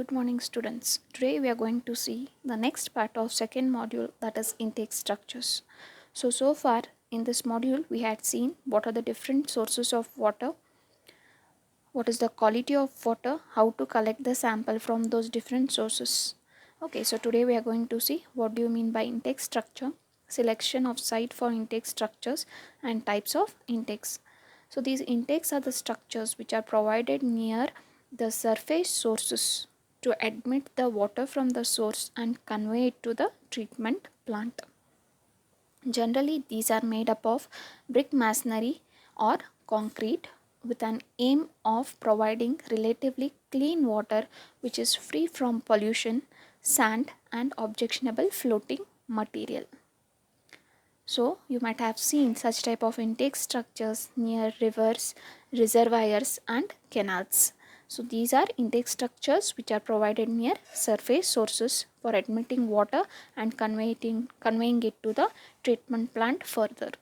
Good morning students. Today we are going to see the next part of second module, that is intake structures. So far in this module we had seen what are the different sources of water, what is the quality of water, how to collect the sample from those different sources. Okay, so today we are going to see what do you mean by intake structure, selection of site for intake structures and types of intakes. So these intakes are the structures which are provided near the surface sources to admit the water from the source and convey it to the treatment plant. Generally, these are made up of brick masonry or concrete with an aim of providing relatively clean water which is free from pollution, sand and objectionable floating material. So you might have seen such type of intake structures near rivers, reservoirs and canals. So these are intake structures which are provided near surface sources for admitting water and conveying it to the treatment plant further.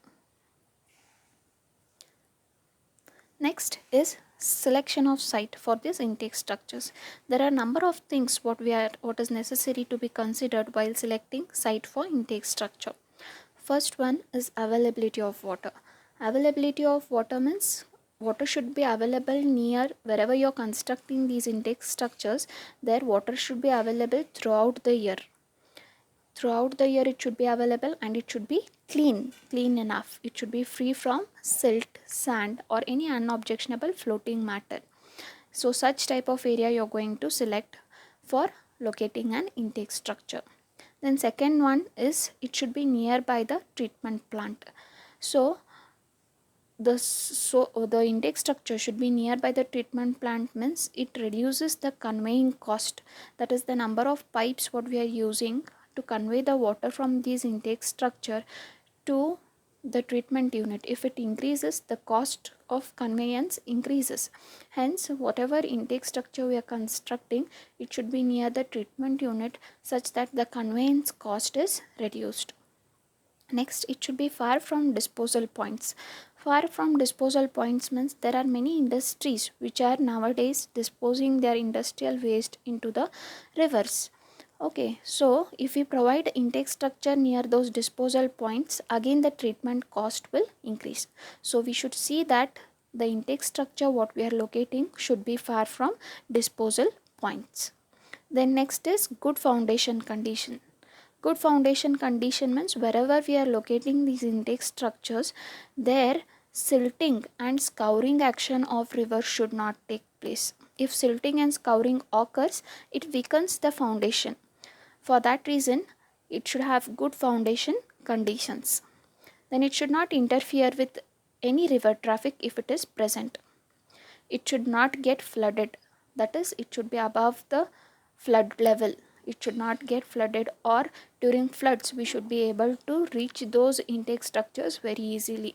Next is selection of site for these intake structures. There are a number of things what is necessary to be considered while selecting site for intake structure. First one is availability of water. Availability of water means water should be available near wherever you are constructing these intake structures. There water should be available throughout the year. Throughout the year it should be available and it should be clean enough. It should be free from silt, sand or any unobjectionable floating matter. So such type of area you are going to select for locating an intake structure. Then second one is it should be nearby the treatment plant. So the intake structure should be nearby the treatment plant means it reduces the conveying cost, that is the number of pipes what we are using to convey the water from these intake structure to the treatment unit. If it increases, the cost of conveyance increases. Hence whatever intake structure we are constructing, it should be near the treatment unit such that the conveyance cost is reduced. Next, it should be far from disposal points. Far from disposal points means there are many industries which are nowadays disposing their industrial waste into the rivers. Okay, so if we provide intake structure near those disposal points, again the treatment cost will increase. So we should see that the intake structure what we are locating should be far from disposal points. Then next is good foundation condition. Good foundation condition means wherever we are locating these intake structures, there silting and scouring action of river should not take place. If silting and scouring occurs, it weakens the foundation. For that reason, it should have good foundation conditions. Then it should not interfere with any river traffic if it is present. It should not get flooded. That is, it should be above the flood level. It should not get flooded, or during floods we should be able to reach those intake structures very easily.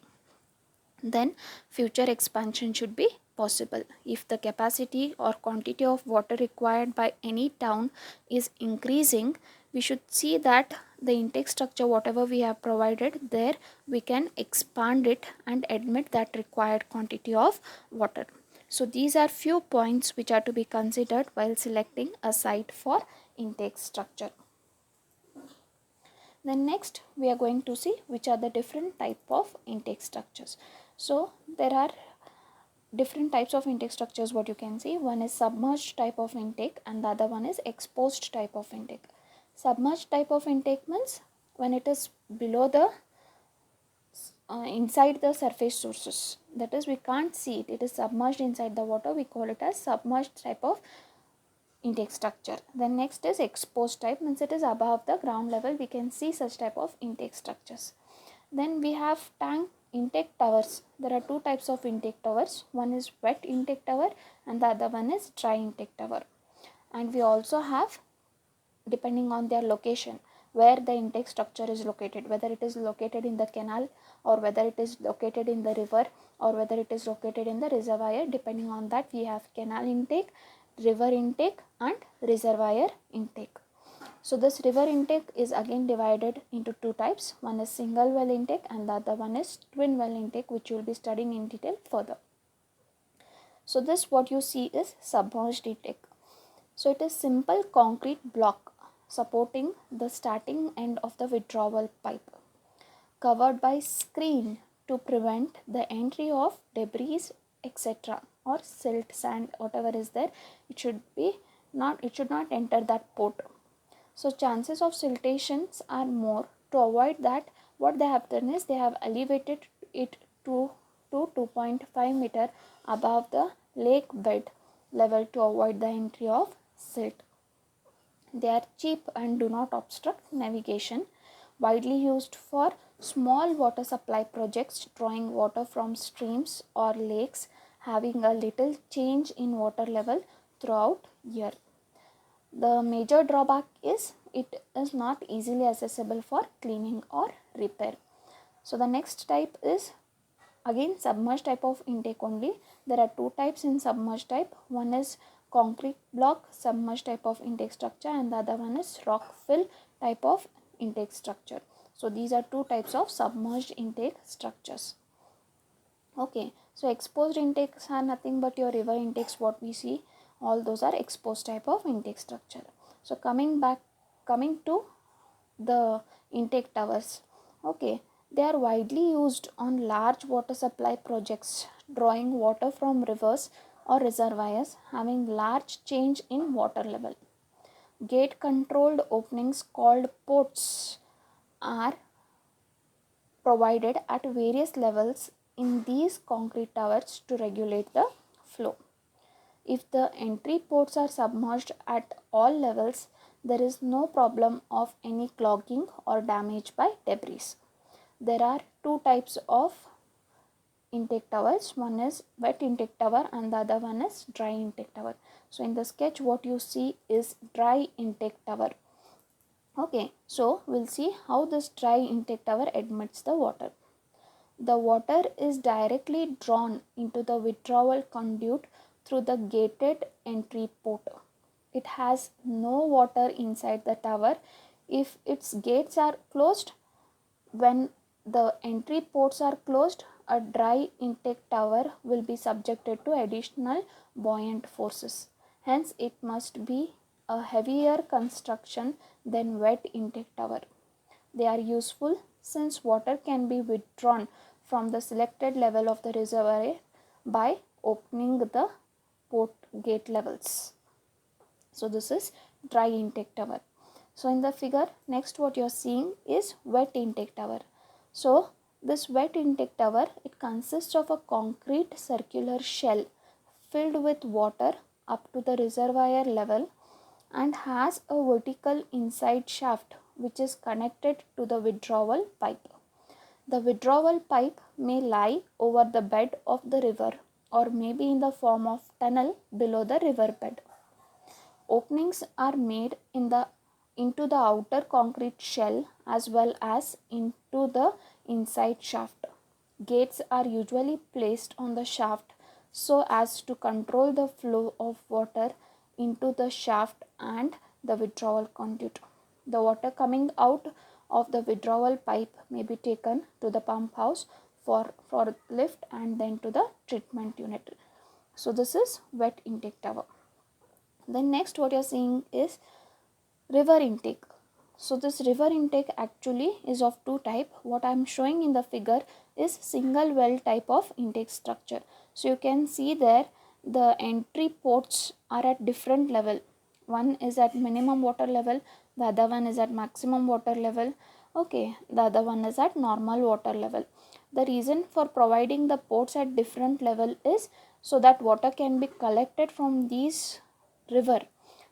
Then future expansion should be possible. If the capacity or quantity of water required by any town is increasing, we should see that the intake structure whatever we have provided there, we can expand it and admit that required quantity of water. So these are few points which are to be considered while selecting a site for intake structure. Then next we are going to see which are the different type of intake structures. So there are different types of intake structures what you can see. One is submerged type of intake and the other one is exposed type of intake. Submerged type of intake means when it is below the inside the surface sources, that is we can't see it, it is submerged inside the water, we call it as submerged type of intake structure. Then next is exposed type, means it is above the ground level, we can see such type of intake structures. Then we have tank intake towers. There are two types of intake towers. One is wet intake tower and the other one is dry intake tower. And we also have, depending on their location, where the intake structure is located, whether it is located in the canal or whether it is located in the river or whether it is located in the reservoir. Depending on that, we have canal intake, river intake and reservoir intake. So this river intake is again divided into two types. One is single well intake and the other one is twin well intake, which you will be studying in detail further. So this what you see is submerged intake. So it is simple concrete block supporting the starting end of the withdrawal pipe, covered by screen to prevent the entry of debris, etc., or silt, sand, whatever is there. It should not enter that port. So chances of siltations are more. To avoid that, what they have done is they have elevated it to 2.5 meter above the lake bed level to avoid the entry of silt. They are cheap and do not obstruct navigation. Widely used for small water supply projects, drawing water from streams or lakes, having a little change in water level throughout year. The major drawback is it is not easily accessible for cleaning or repair. So the next type is again submerged type of intake only. There are two types in submerged type. One is concrete block submerged type of intake structure, and the other one is rock fill type of intake structure. So these are two types of submerged intake structures. Okay, so exposed intakes are nothing but your river intakes, what we see, all those are exposed type of intake structure. So coming to the intake towers. Okay, they are widely used on large water supply projects, drawing water from rivers or reservoirs having large change in water level. Gate controlled openings called ports are provided at various levels in these concrete towers to regulate the flow. If the entry ports are submerged at all levels, there is no problem of any clogging or damage by debris. There are two types of intake towers. One is wet intake tower and the other one is dry intake tower. So in the sketch what you see is dry intake tower. Okay, so we'll see how this dry intake tower admits the water. The water is directly drawn into the withdrawal conduit through the gated entry port. It has no water inside the tower if its gates are closed. When the entry ports are closed, a dry intake tower will be subjected to additional buoyant forces. Hence, it must be a heavier construction than wet intake tower. They are useful since water can be withdrawn from the selected level of the reservoir by opening the port gate levels. So this is dry intake tower. So in the figure next what you are seeing is wet intake tower. So this wet intake tower, it consists of a concrete circular shell filled with water up to the reservoir level and has a vertical inside shaft which is connected to the withdrawal pipe. The withdrawal pipe may lie over the bed of the river or may be in the form of tunnel below the river bed. Openings are made into the outer concrete shell as well as into the inside shaft. Gates are usually placed on the shaft so as to control the flow of water into the shaft and the withdrawal conduit. The water coming out of the withdrawal pipe may be taken to the pump house for lift and then to the treatment unit. So this is wet intake tower. Then next what you are seeing is river intake. So this river intake actually is of two type. What I am showing in the figure is single well type of intake structure. So you can see there the entry ports are at different level. One is at minimum water level, the other one is at maximum water level. Okay, the other one is at normal water level. The reason for providing the ports at different level is so that water can be collected from these river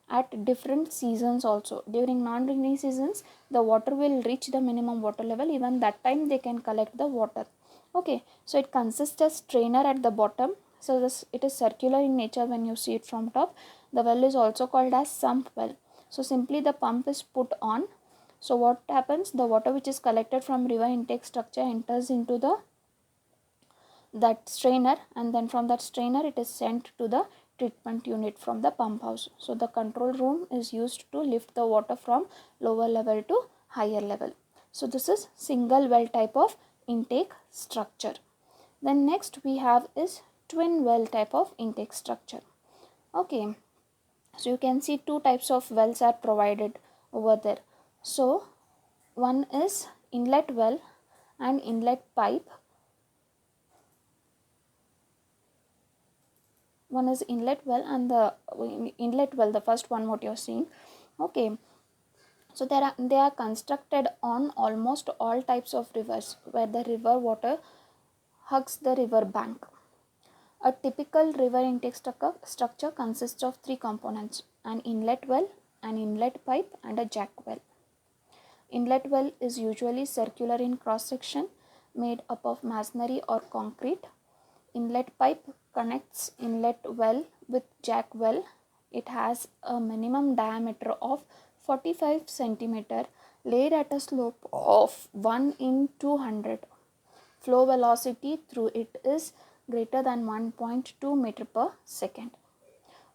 at different seasons also. During non-rainy seasons, the water will reach the minimum water level. Even that time they can collect the water. Okay, so it consists of strainer at the bottom. So this it is circular in nature when you see it from top. The well is also called as sump well. So simply the pump is put on. So what happens? The water which is collected from river intake structure enters into that strainer, and then from that strainer it is sent to the treatment unit from the pump house. So the control room is used to lift the water from lower level to higher level. So this is single well type of intake structure. Then next we have is twin well type of intake structure. Okay, So you can see two types of wells are provided over there. So one is inlet well and inlet pipe. One is inlet well and the inlet well, the first one what you're seeing. Okay, so they are constructed on almost all types of rivers where the river water hugs the river bank. A typical river intake structure consists of three components: an inlet well, an inlet pipe, and a jack well. Inlet well is usually circular in cross section, made up of masonry or concrete. Inlet pipe connects inlet well with jack well. It has a minimum diameter of 45 centimeter, laid at a slope of 1 in 200. Flow velocity through it is greater than 1.2 meter per second.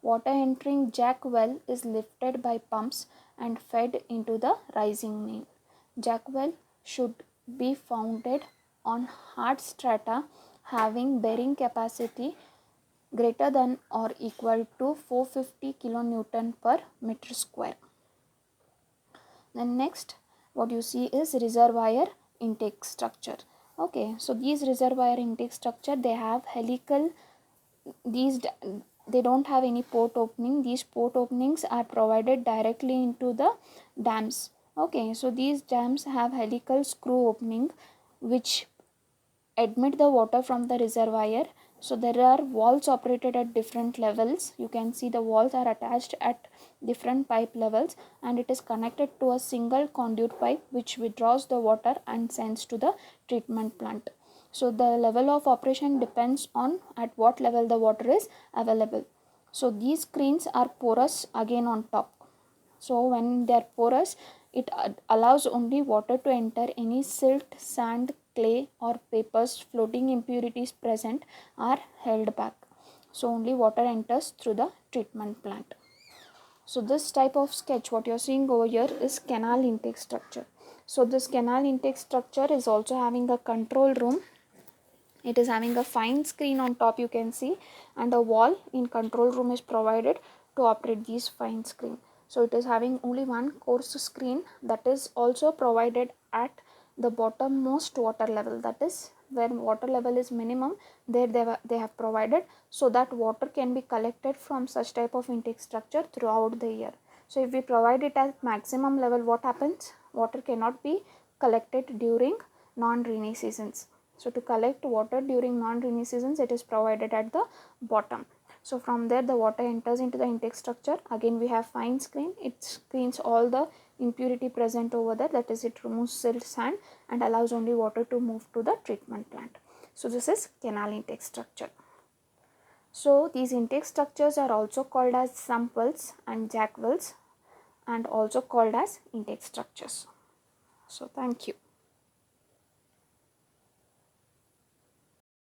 Water entering jack well is lifted by pumps and fed into the rising main. Jack well should be founded on hard strata having bearing capacity greater than or equal to 450 kilonewton per meter square. Then next what you see is reservoir intake structure. Okay, so these reservoir intake structure, they have helical, these they don't have any port opening. These port openings are provided directly into the dams. Okay, so these dams have helical screw opening which admit the water from the reservoir. So there are valves operated at different levels. You can see the valves are attached at different pipe levels, and it is connected to a single conduit pipe which withdraws the water and sends to the treatment plant. So the level of operation depends on at what level the water is available. So these screens are porous again on top. So when they are porous, it allows only water to enter. Any silt, sand, clay or papers, floating impurities present are held back. So only water enters through the treatment plant. So this type of sketch what you're seeing over here is canal intake structure. So this canal intake structure is also having a control room. It is having a fine screen on top, you can see, and a wall in control room is provided to operate these fine screen. So it is having only one coarse screen that is also provided at the bottommost water level, that is where water level is minimum, there they have provided, so that water can be collected from such type of intake structure throughout the year. So if we provide it at maximum level, what happens? Water cannot be collected during non-rainy seasons. So to collect water during non-rainy seasons, it is provided at the bottom. So from there the water enters into the intake structure. Again we have fine screen. It screens all the impurity present over there, that is it removes silt, sand, and allows only water to move to the treatment plant. So this is canal intake structure. So these intake structures are also called as sump wells and jack wells, and also called as intake structures. So thank you.